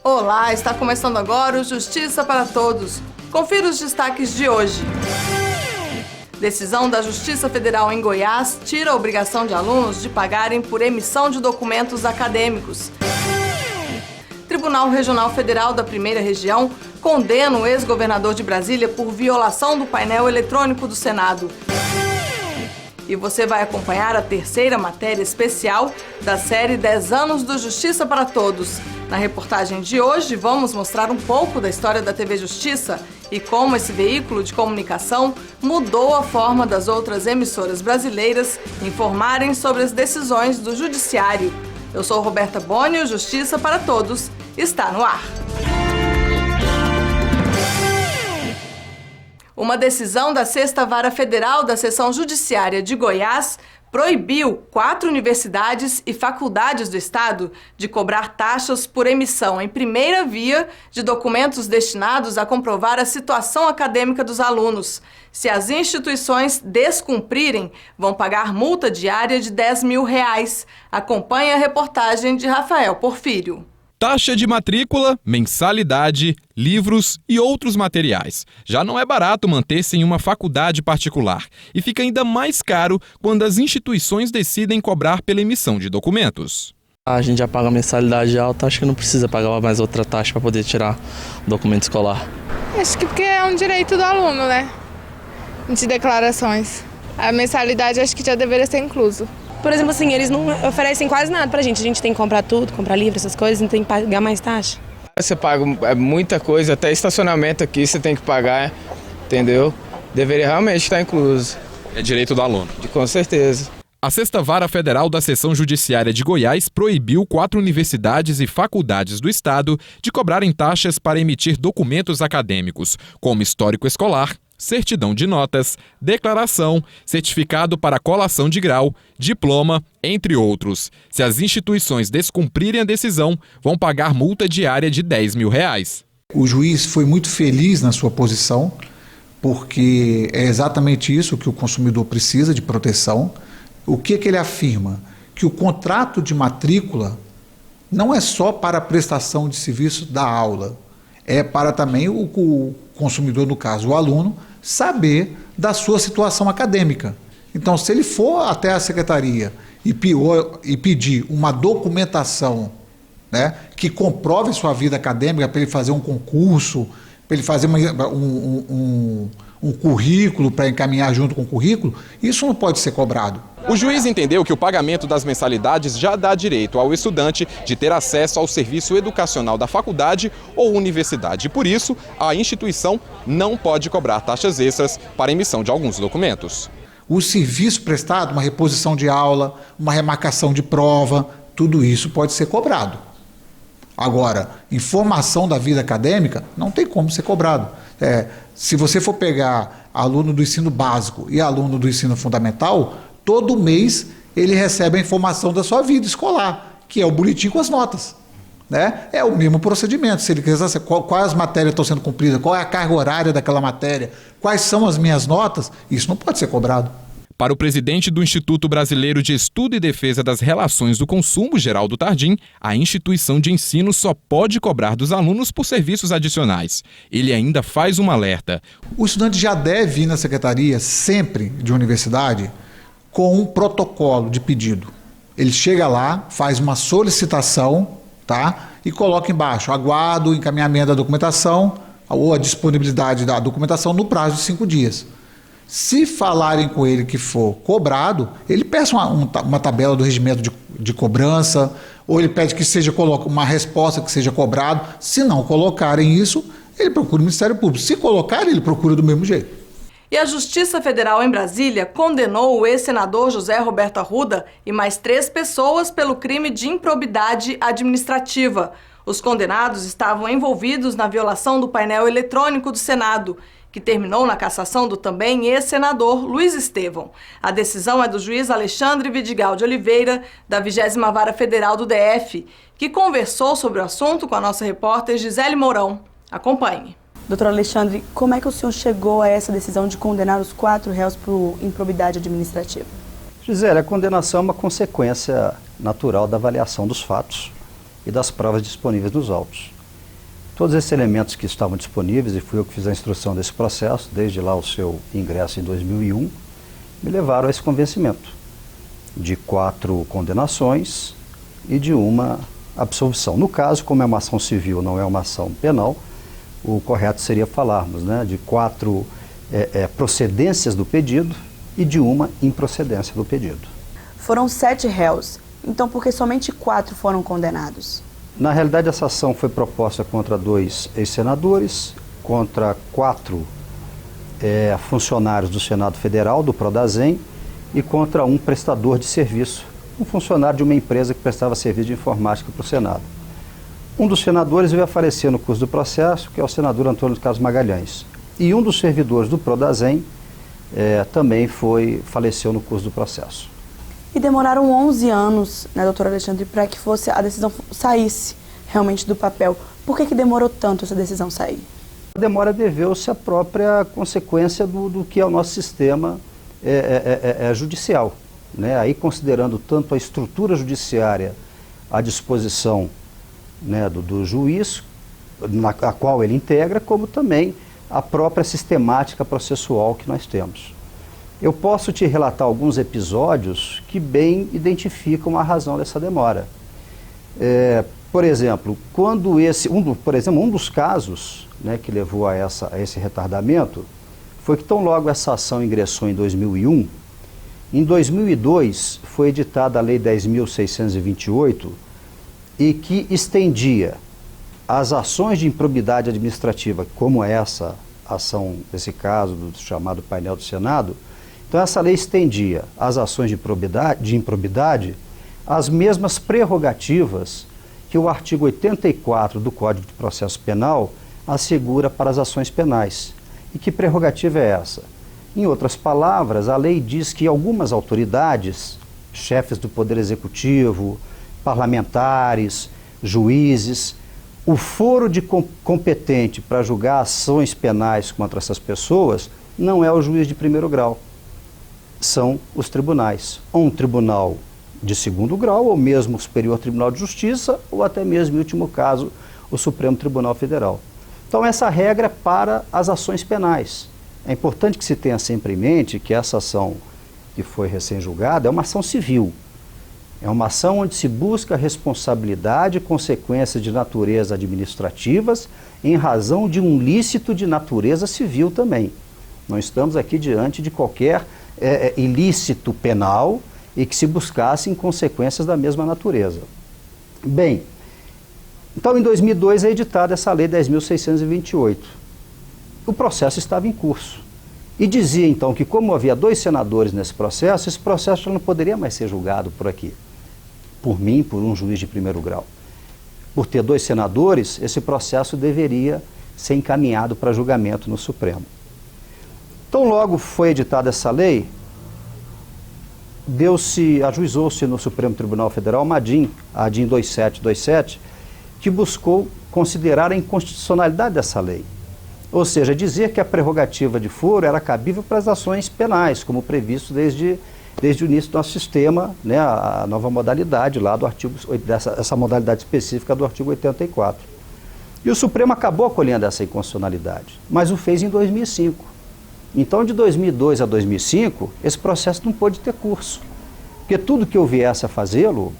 Olá, está começando agora o Justiça para Todos. Confira os destaques de hoje. Decisão da Justiça Federal em Goiás tira a obrigação de alunos de pagarem por emissão de documentos acadêmicos. Tribunal Regional Federal da Primeira Região condena o ex-governador de Brasília por violação do painel eletrônico do Senado. E você vai acompanhar a terceira matéria especial da série 10 anos do Justiça para Todos. Na reportagem de hoje, vamos mostrar um pouco da história da TV Justiça e como esse veículo de comunicação mudou a forma das outras emissoras brasileiras informarem sobre as decisões do Judiciário. Eu sou Roberta Boni e o Justiça para Todos está no ar. Uma decisão da 6ª Vara Federal da Seção Judiciária de Goiás proibiu 4 universidades e faculdades do estado de cobrar taxas por emissão em primeira via de documentos destinados a comprovar a situação acadêmica dos alunos. Se as instituições descumprirem, vão pagar multa diária de R$10 mil. Acompanhe a reportagem de Rafael Porfírio. Taxa de matrícula, mensalidade, livros e outros materiais. Já não é barato manter-se em uma faculdade particular e fica ainda mais caro quando as instituições decidem cobrar pela emissão de documentos. A gente já paga mensalidade alta, acho que não precisa pagar mais outra taxa para poder tirar documento escolar. Acho que porque é um direito do aluno, né? De declarações. A mensalidade acho que já deveria ser incluso. Por exemplo, assim, eles não oferecem quase nada pra gente. A gente tem que comprar tudo, comprar livro, essas coisas, não tem que pagar mais taxa. Você paga muita coisa, até estacionamento aqui você tem que pagar, entendeu? Deveria realmente estar incluso. É direito do aluno. Com certeza. A 6ª Vara Federal da Seção Judiciária de Goiás proibiu 4 universidades e faculdades do estado de cobrarem taxas para emitir documentos acadêmicos, como histórico escolar, certidão de notas, declaração, certificado para colação de grau, diploma, entre outros. Se as instituições descumprirem a decisão, vão pagar multa diária de R$10 mil. O juiz foi muito feliz na sua posição, porque é exatamente isso que o consumidor precisa, de proteção. O que ele afirma? Que o contrato de matrícula não é só para a prestação de serviço da aula, é para também o consumidor, no caso o aluno, saber da sua situação acadêmica. Então, se ele for até a secretaria e pedir uma documentação, né, que comprove sua vida acadêmica, para ele fazer um concurso, para ele fazer um currículo, para encaminhar junto com o currículo, isso não pode ser cobrado. O juiz entendeu que o pagamento das mensalidades já dá direito ao estudante de ter acesso ao serviço educacional da faculdade ou universidade. Por isso, a instituição não pode cobrar taxas extras para a emissão de alguns documentos. O serviço prestado, uma reposição de aula, uma remarcação de prova, tudo isso pode ser cobrado. Agora, informação da vida acadêmica não tem como ser cobrado. Se você for pegar aluno do ensino básico e aluno do ensino fundamental, todo mês ele recebe a informação da sua vida escolar, que é o boletim com as notas, né? É o mesmo procedimento. Se ele quiser saber quais matérias estão sendo cumpridas, qual é a carga horária daquela matéria, quais são as minhas notas, isso não pode ser cobrado. Para o presidente do Instituto Brasileiro de Estudo e Defesa das Relações do Consumo, Geraldo Tardim, a instituição de ensino só pode cobrar dos alunos por serviços adicionais. Ele ainda faz um alerta. O estudante já deve ir na secretaria, sempre de universidade, com um protocolo de pedido. Ele chega lá, faz uma solicitação, tá? E coloca embaixo, aguardo o encaminhamento da documentação ou a disponibilidade da documentação no prazo de 5 dias. Se falarem com ele que for cobrado, ele peça uma tabela do regimento de cobrança, ou ele pede que seja uma resposta que seja cobrado. Se não colocarem isso, ele procura o Ministério Público. Se colocarem, ele procura do mesmo jeito. E a Justiça Federal em Brasília condenou o ex-senador José Roberto Arruda e mais 3 pessoas pelo crime de improbidade administrativa. Os condenados estavam envolvidos na violação do painel eletrônico do Senado, que terminou na cassação do também ex-senador Luiz Estevão. A decisão é do juiz Alexandre Vidigal de Oliveira, da 20ª Vara Federal do DF, que conversou sobre o assunto com a nossa repórter Gisele Mourão. Acompanhe. Doutor Alexandre, como é que o senhor chegou a essa decisão de condenar os 4 réus por improbidade administrativa? Gisele, a condenação é uma consequência natural da avaliação dos fatos e das provas disponíveis nos autos. Todos esses elementos que estavam disponíveis, e fui eu que fiz a instrução desse processo, desde lá o seu ingresso em 2001, me levaram a esse convencimento de 4 condenações e de uma absolvição. No caso, como é uma ação civil, não é uma ação penal, o correto seria falarmos, né, de 4 procedências do pedido e de uma improcedência do pedido. Foram 7 réus, então por que somente 4 foram condenados? Na realidade, essa ação foi proposta contra 2 ex-senadores, contra 4 funcionários do Senado Federal, do Prodazem, e contra um prestador de serviço, um funcionário de uma empresa que prestava serviço de informática para o Senado. Um dos senadores veio a falecer no curso do processo, que é o senador Antônio Carlos Magalhães. E um dos servidores do Prodazem também faleceu no curso do processo. E demoraram 11 anos, né, doutor Alexandre, para que a decisão saísse realmente do papel. Por que demorou tanto essa decisão sair? A demora deveu-se à própria consequência do que é o nosso sistema judicial, né? Aí considerando tanto a estrutura judiciária à disposição, né, do juiz, a qual ele integra, como também a própria sistemática processual que nós temos. Eu posso te relatar alguns episódios que bem identificam a razão dessa demora. Por exemplo, quando um dos casos, né, que levou a esse retardamento foi que tão logo essa ação ingressou em 2001, em 2002 foi editada a Lei 10.628 e que estendia as ações de improbidade administrativa, como essa ação, esse caso do chamado painel do Senado. Então essa lei estendia as ações de improbidade às mesmas prerrogativas que o artigo 84 do Código de Processo Penal assegura para as ações penais. E que prerrogativa é essa? Em outras palavras, a lei diz que algumas autoridades, chefes do Poder Executivo, parlamentares, juízes, o foro competente para julgar ações penais contra essas pessoas não é o juiz de primeiro grau, são os tribunais. Ou um tribunal de segundo grau, ou mesmo o Superior Tribunal de Justiça, ou até mesmo, em último caso, o Supremo Tribunal Federal. Então essa regra é para as ações penais. É importante que se tenha sempre em mente que essa ação que foi recém-julgada é uma ação civil. É uma ação onde se busca responsabilidade e consequências de natureza administrativas em razão de um ilícito de natureza civil também. Não estamos aqui diante de qualquer ilícito penal e que se buscassem consequências da mesma natureza. Bem, então em 2002 é editada essa Lei 10.628. O processo estava em curso. E dizia então que como havia 2 senadores nesse processo, esse processo já não poderia mais ser julgado por aqui. Por mim, por um juiz de primeiro grau. Por ter 2 senadores, esse processo deveria ser encaminhado para julgamento no Supremo. Então logo foi editada essa lei, ajuizou-se no Supremo Tribunal Federal a ADIM 2727, que buscou considerar a inconstitucionalidade dessa lei. Ou seja, dizer que a prerrogativa de foro era cabível para as ações penais, como previsto desde o início do nosso sistema, né, a nova modalidade lá do artigo, essa modalidade específica do artigo 84. E o Supremo acabou acolhendo essa inconstitucionalidade, mas o fez em 2005. Então, de 2002 a 2005, esse processo não pôde ter curso, porque tudo que eu viesse a fazê-lo,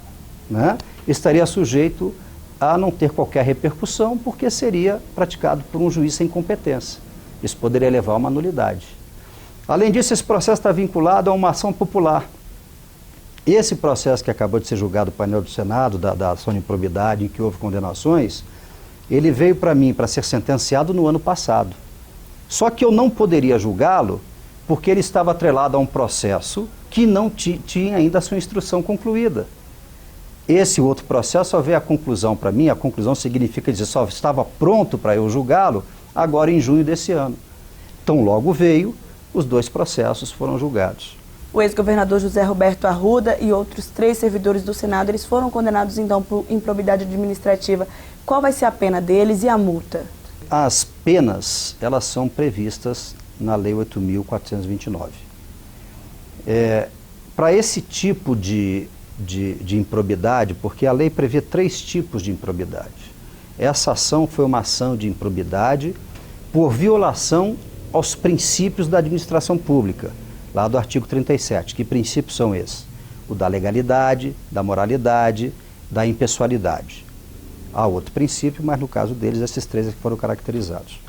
né, estaria sujeito a não ter qualquer repercussão, porque seria praticado por um juiz sem competência. Isso poderia levar a uma nulidade. Além disso, esse processo está vinculado a uma ação popular. Esse processo que acabou de ser julgado no painel do Senado, da ação de improbidade, em que houve condenações, ele veio para mim para ser sentenciado no ano passado. Só que eu não poderia julgá-lo porque ele estava atrelado a um processo que não tinha ainda a sua instrução concluída. Esse outro processo só veio a conclusão para mim, a conclusão significa dizer, só estava pronto para eu julgá-lo agora em junho desse ano. Então logo veio, os 2 processos foram julgados. O ex-governador José Roberto Arruda e outros 3 servidores do Senado, eles foram condenados então por improbidade administrativa. Qual vai ser a pena deles e a multa? As penas, elas são previstas na Lei 8.429. Para esse tipo de improbidade, porque a lei prevê 3 tipos de improbidade. essa ação foi uma ação de improbidade por violação aos princípios da administração pública, lá do artigo 37. Que princípios são esses? O da legalidade, da moralidade, da impessoalidade. Há outro princípio, mas no caso deles, esses três que foram caracterizados.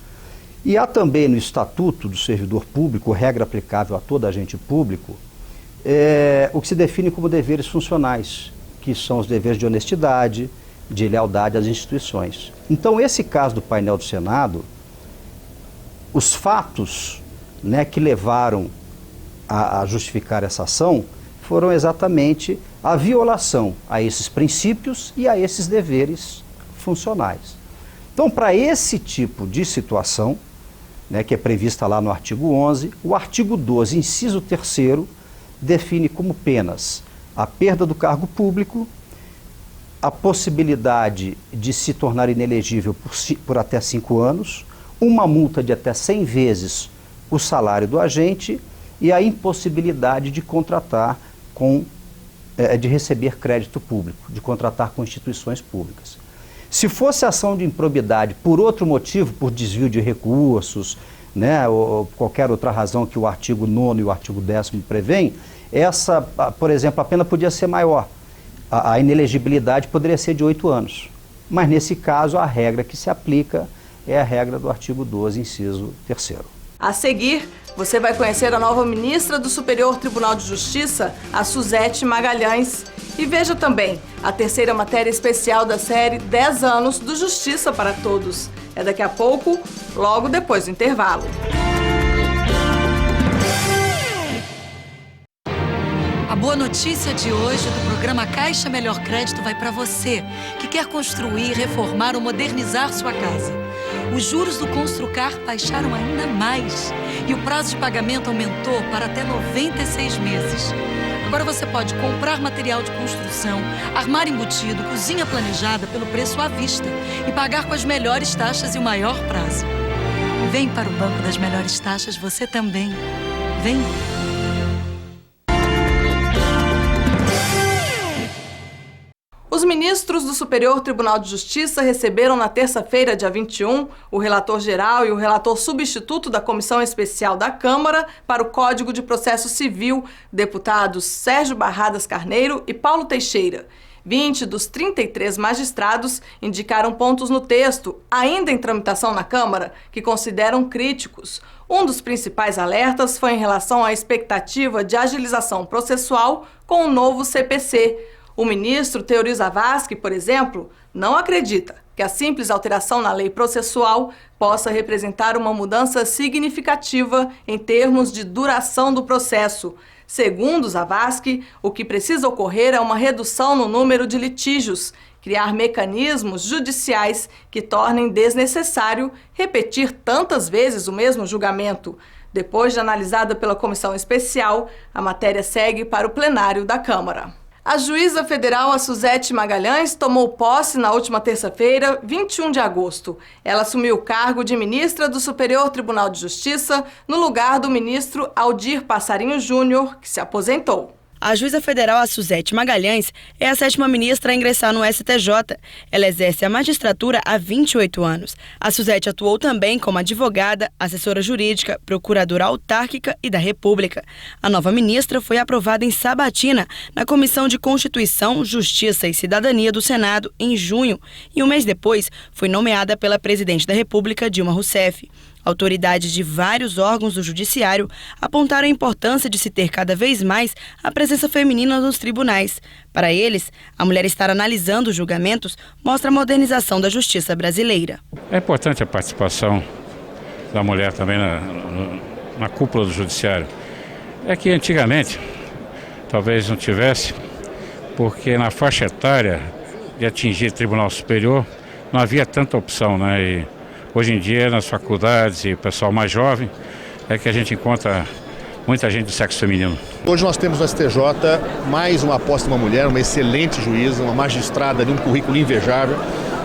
E há também no Estatuto do Servidor Público, regra aplicável a todo agente público, o que se define como deveres funcionais, que são os deveres de honestidade, de lealdade às instituições. Então, esse caso do painel do Senado, os fatos, né, que levaram a justificar essa ação foram exatamente a violação a esses princípios e a esses deveres funcionais. Então, para esse tipo de situação, né, que é prevista lá no artigo 11, o artigo 12, inciso 3º, define como penas a perda do cargo público, a possibilidade de se tornar inelegível por até 5 anos, uma multa de até 100 vezes o salário do agente e a impossibilidade de contratar de receber crédito público, de contratar com instituições públicas. Se fosse ação de improbidade por outro motivo, por desvio de recursos, né, ou qualquer outra razão que o artigo 9º e o artigo 10º prevêem, essa, por exemplo, a pena podia ser maior. A inelegibilidade poderia ser de 8 anos. Mas nesse caso, a regra que se aplica é a regra do artigo 12, inciso 3º. A seguir, você vai conhecer a nova ministra do Superior Tribunal de Justiça, a Suzete Magalhães. E veja também a terceira matéria especial da série 10 anos do Justiça para Todos. É daqui a pouco, logo depois do intervalo. A boa notícia de hoje do programa Caixa Melhor Crédito vai para você, que quer construir, reformar ou modernizar sua casa. Os juros do Construcar baixaram ainda mais e o prazo de pagamento aumentou para até 96 meses. Agora você pode comprar material de construção, armário embutido, cozinha planejada pelo preço à vista e pagar com as melhores taxas e o maior prazo. Vem para o Banco das Melhores Taxas você também. Vem! Os ministros do Superior Tribunal de Justiça receberam na terça-feira, dia 21, o relator geral e o relator substituto da Comissão Especial da Câmara para o Código de Processo Civil, deputados Sérgio Barradas Carneiro e Paulo Teixeira. 20 dos 33 magistrados indicaram pontos no texto, ainda em tramitação na Câmara, que consideram críticos. Um dos principais alertas foi em relação à expectativa de agilização processual com o novo CPC. O ministro Teori Zavascki, por exemplo, não acredita que a simples alteração na lei processual possa representar uma mudança significativa em termos de duração do processo. Segundo Zavascki, o que precisa ocorrer é uma redução no número de litígios, criar mecanismos judiciais que tornem desnecessário repetir tantas vezes o mesmo julgamento. Depois de analisada pela comissão especial, a matéria segue para o plenário da Câmara. A juíza federal, a Suzete Magalhães, tomou posse na última terça-feira, 21 de agosto. Ela assumiu o cargo de ministra do Superior Tribunal de Justiça, no lugar do ministro Aldir Passarinho Júnior, que se aposentou. A juíza federal, a Suzete Magalhães, é a 7ª ministra a ingressar no STJ. Ela exerce a magistratura há 28 anos. A Suzete atuou também como advogada, assessora jurídica, procuradora autárquica e da República. A nova ministra foi aprovada em sabatina na Comissão de Constituição, Justiça e Cidadania do Senado em junho e um mês depois foi nomeada pela presidente da República, Dilma Rousseff. Autoridades de vários órgãos do judiciário apontaram a importância de se ter cada vez mais a presença feminina nos tribunais. Para eles, a mulher estar analisando os julgamentos mostra a modernização da justiça brasileira. É importante a participação da mulher também na cúpula do judiciário. É que antigamente, talvez não tivesse, porque na faixa etária de atingir Tribunal Superior não havia tanta opção, né? E hoje em dia, nas faculdades e pessoal mais jovem, é que a gente encontra muita gente do sexo feminino. Hoje nós temos no STJ mais uma aposta de uma mulher, uma excelente juíza, uma magistrada de um currículo invejável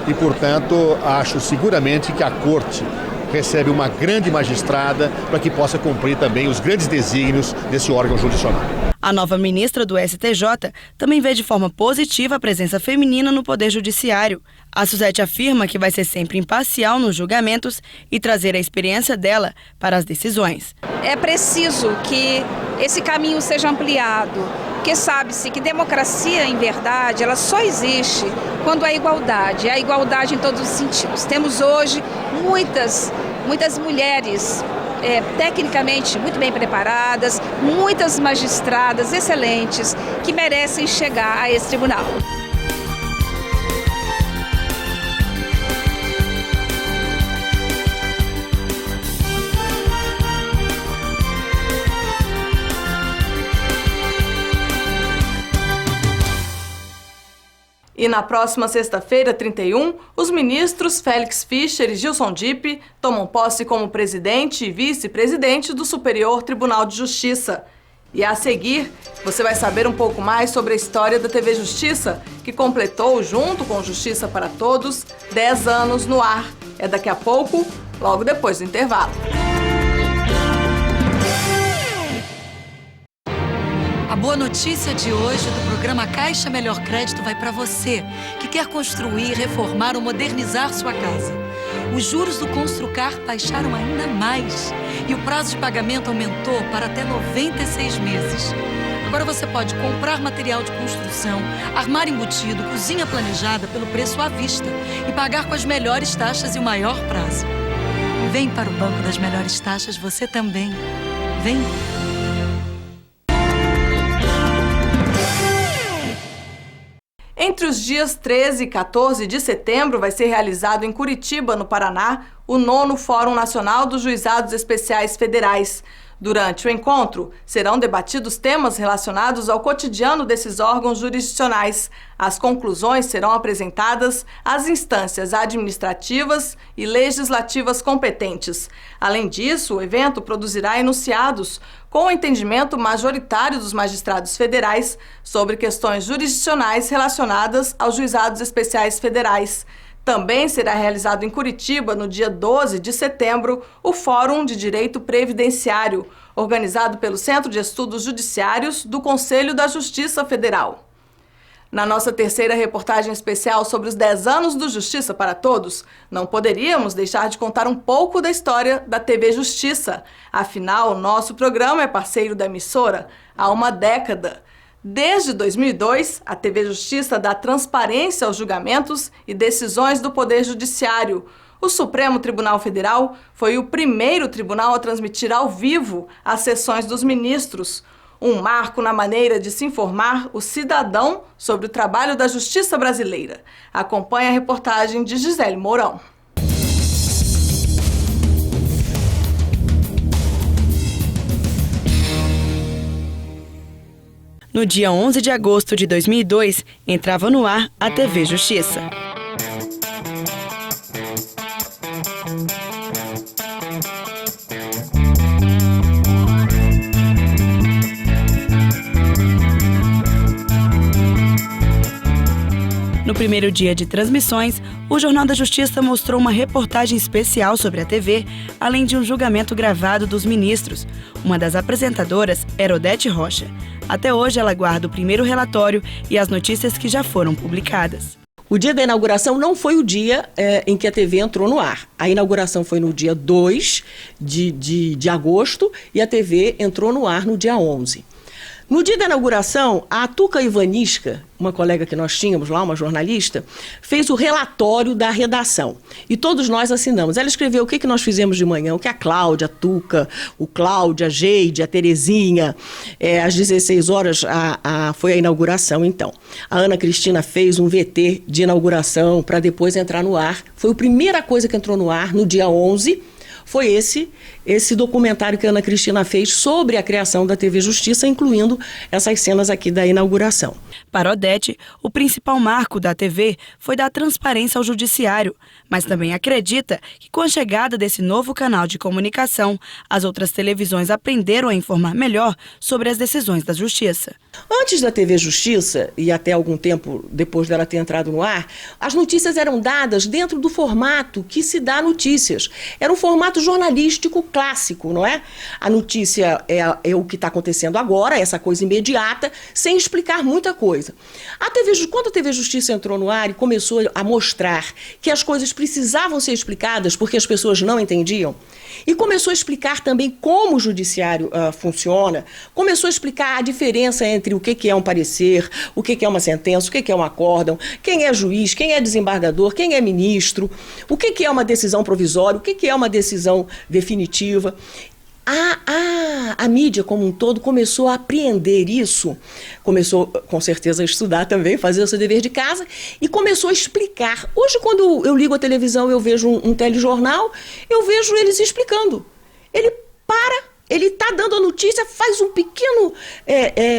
e, portanto, acho seguramente que a Corte recebe uma grande magistrada para que possa cumprir também os grandes desígnios desse órgão judicional. A nova ministra do STJ também vê de forma positiva a presença feminina no Poder Judiciário. A Suzete afirma que vai ser sempre imparcial nos julgamentos e trazer a experiência dela para as decisões. É preciso que esse caminho seja ampliado, porque sabe-se que democracia, em verdade, ela só existe quando há igualdade em todos os sentidos. Temos hoje muitas mulheres tecnicamente muito bem preparadas, muitas magistradas excelentes que merecem chegar a esse tribunal. E na próxima sexta-feira, 31, os ministros Félix Fischer e Gilson Dipp tomam posse como presidente e vice-presidente do Superior Tribunal de Justiça. E a seguir, você vai saber um pouco mais sobre a história da TV Justiça, que completou, junto com Justiça para Todos, 10 anos no ar. É daqui a pouco, logo depois do intervalo. A boa notícia de hoje do programa Caixa Melhor Crédito vai para você, que quer construir, reformar ou modernizar sua casa. Os juros do Construcar baixaram ainda mais e o prazo de pagamento aumentou para até 96 meses. Agora você pode comprar material de construção, armário embutido, cozinha planejada pelo preço à vista e pagar com as melhores taxas e o maior prazo. Vem para o Banco das Melhores Taxas você também. Vem! Entre os dias 13 e 14 de setembro vai ser realizado em Curitiba, no Paraná, o 9º Fórum Nacional dos Juizados Especiais Federais. Durante o encontro, serão debatidos temas relacionados ao cotidiano desses órgãos jurisdicionais. As conclusões serão apresentadas às instâncias administrativas e legislativas competentes. Além disso, o evento produzirá enunciados com o entendimento majoritário dos magistrados federais sobre questões jurisdicionais relacionadas aos juizados especiais federais. Também será realizado em Curitiba, no dia 12 de setembro, o Fórum de Direito Previdenciário, organizado pelo Centro de Estudos Judiciários do Conselho da Justiça Federal. Na nossa terceira reportagem especial sobre os 10 anos do Justiça para Todos, não poderíamos deixar de contar um pouco da história da TV Justiça. Afinal, nosso programa é parceiro da emissora há uma década. Desde 2002, a TV Justiça dá transparência aos julgamentos e decisões do Poder Judiciário. O Supremo Tribunal Federal foi o primeiro tribunal a transmitir ao vivo as sessões dos ministros. Um marco na maneira de se informar o cidadão sobre o trabalho da justiça brasileira. Acompanhe a reportagem de Gisele Mourão. No dia 11 de agosto de 2002, entrava no ar a TV Justiça. No primeiro dia de transmissões, o Jornal da Justiça mostrou uma reportagem especial sobre a TV, além de um julgamento gravado dos ministros. Uma das apresentadoras era Odete Rocha. Até hoje, ela guarda o primeiro relatório e as notícias que já foram publicadas. O dia da inauguração não foi o dia em que a TV entrou no ar. A inauguração foi no dia 2 de agosto e a TV entrou no ar no dia 11. No dia da inauguração, a Tuca Ivanisca, uma colega que nós tínhamos lá, uma jornalista, fez o relatório da redação. E todos nós assinamos. Ela escreveu o que nós fizemos de manhã, o que a Cláudia, a Tuca, o Cláudio, a Geide, a Terezinha. Às 16 horas foi a inauguração, então. A Ana Cristina fez um VT de inauguração para depois entrar no ar. Foi a primeira coisa que entrou no ar no dia 11. Foi esse documentário que a Ana Cristina fez sobre a criação da TV Justiça, incluindo essas cenas aqui da inauguração. Para Odete, o principal marco da TV foi dar transparência ao judiciário, mas também acredita que com a chegada desse novo canal de comunicação, as outras televisões aprenderam a informar melhor sobre as decisões da Justiça. Antes da TV Justiça, e até algum tempo depois dela ter entrado no ar, as notícias eram dadas dentro do formato que se dá notícias. Era um formato ato jornalístico clássico, não é? A notícia é o que está acontecendo agora, essa coisa imediata, sem explicar muita coisa. Quando a TV Justiça entrou no ar e começou a mostrar que as coisas precisavam ser explicadas porque as pessoas não entendiam, e começou a explicar também como o judiciário funciona, começou a explicar a diferença entre o que é um parecer, o que é uma sentença, o que é um acórdão, quem é juiz, quem é desembargador, quem é ministro, o que é uma decisão provisória, o que é uma decisão definitiva. A mídia como um todo começou a apreender isso, começou com certeza a estudar também, fazer o seu dever de casa e começou a explicar. Hoje, quando eu ligo a televisão, eu vejo um telejornal, eu vejo eles explicando. Ele está dando a notícia, faz um pequeno,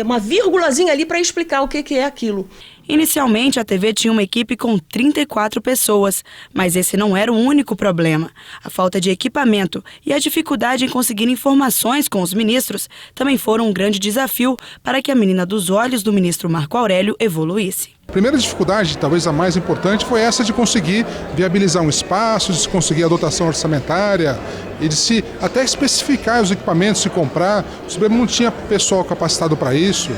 uma vírgulazinha ali para explicar o que é aquilo. Inicialmente, a TV tinha uma equipe com 34 pessoas, mas esse não era o único problema. A falta de equipamento e a dificuldade em conseguir informações com os ministros também foram um grande desafio para que a menina dos olhos do ministro Marco Aurélio evoluísse. A primeira dificuldade, talvez a mais importante, foi essa de conseguir viabilizar um espaço, de se conseguir a dotação orçamentária e de se até especificar os equipamentos, se comprar. O Supremo não tinha pessoal capacitado para isso.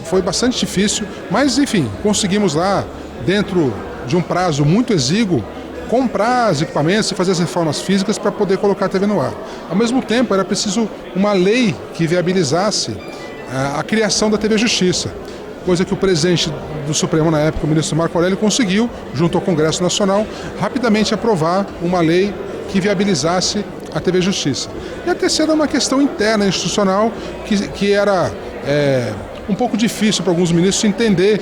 Foi bastante difícil, mas enfim, conseguimos lá, dentro de um prazo muito exíguo, comprar os equipamentos e fazer as reformas físicas para poder colocar a TV no ar. Ao mesmo tempo, era preciso uma lei que viabilizasse a criação da TV Justiça, coisa que o presidente do Supremo na época, o ministro Marco Aurélio, conseguiu, junto ao Congresso Nacional, rapidamente aprovar uma lei que viabilizasse a TV Justiça. E a terceira é uma questão interna, institucional, que era um pouco difícil para alguns ministros entender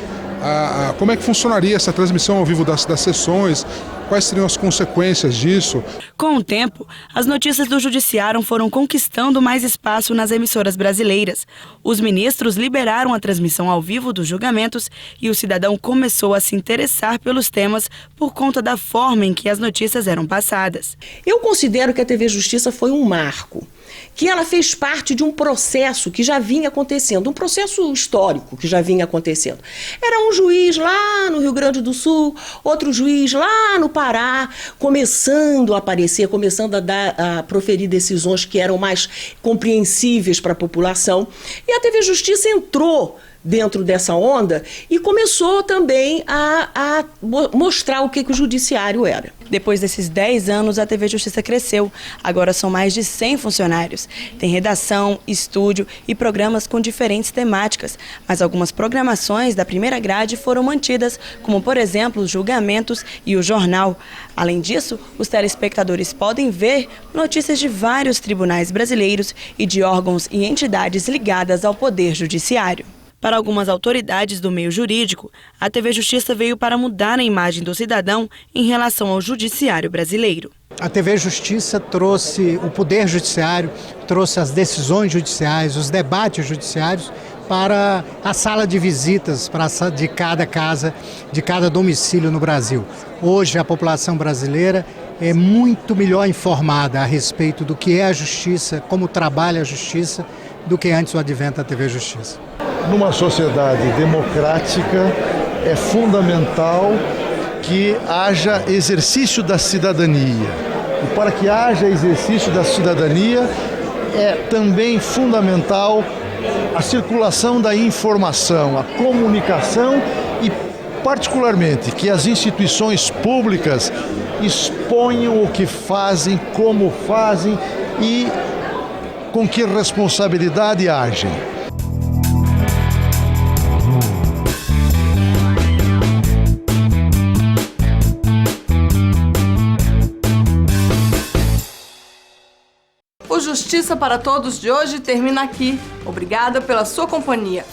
como é que funcionaria essa transmissão ao vivo das sessões, quais seriam as consequências disso. Com o tempo, as notícias do judiciário foram conquistando mais espaço nas emissoras brasileiras. Os ministros liberaram a transmissão ao vivo dos julgamentos e o cidadão começou a se interessar pelos temas por conta da forma em que as notícias eram passadas. Eu considero que a TV Justiça foi um marco, que ela fez parte de um processo que já vinha acontecendo, um processo histórico que já vinha acontecendo. Era um juiz lá no Rio Grande do Sul, outro juiz lá no Pará, começando a aparecer, começando a proferir decisões que eram mais compreensíveis para a população. E a TV Justiça entrou dentro dessa onda e começou também a mostrar o que o judiciário era. Depois desses 10 anos, a TV Justiça cresceu. Agora são mais de 100 funcionários. Tem redação, estúdio e programas com diferentes temáticas. Mas algumas programações da primeira grade foram mantidas, como, por exemplo, os julgamentos e o jornal. Além disso, os telespectadores podem ver notícias de vários tribunais brasileiros e de órgãos e entidades ligadas ao Poder Judiciário. Para algumas autoridades do meio jurídico, a TV Justiça veio para mudar a imagem do cidadão em relação ao judiciário brasileiro. A TV Justiça trouxe o poder judiciário, trouxe as decisões judiciais, os debates judiciários para a sala de visitas de cada casa, de cada domicílio no Brasil. Hoje a população brasileira é muito melhor informada a respeito do que é a justiça, como trabalha a justiça, do que antes do advento da TV Justiça. Numa sociedade democrática, é fundamental que haja exercício da cidadania. E para que haja exercício da cidadania, é também fundamental a circulação da informação, a comunicação e, particularmente, que as instituições públicas exponham o que fazem, como fazem e com que responsabilidade agem. O Justiça para Todos de hoje termina aqui. Obrigada pela sua companhia.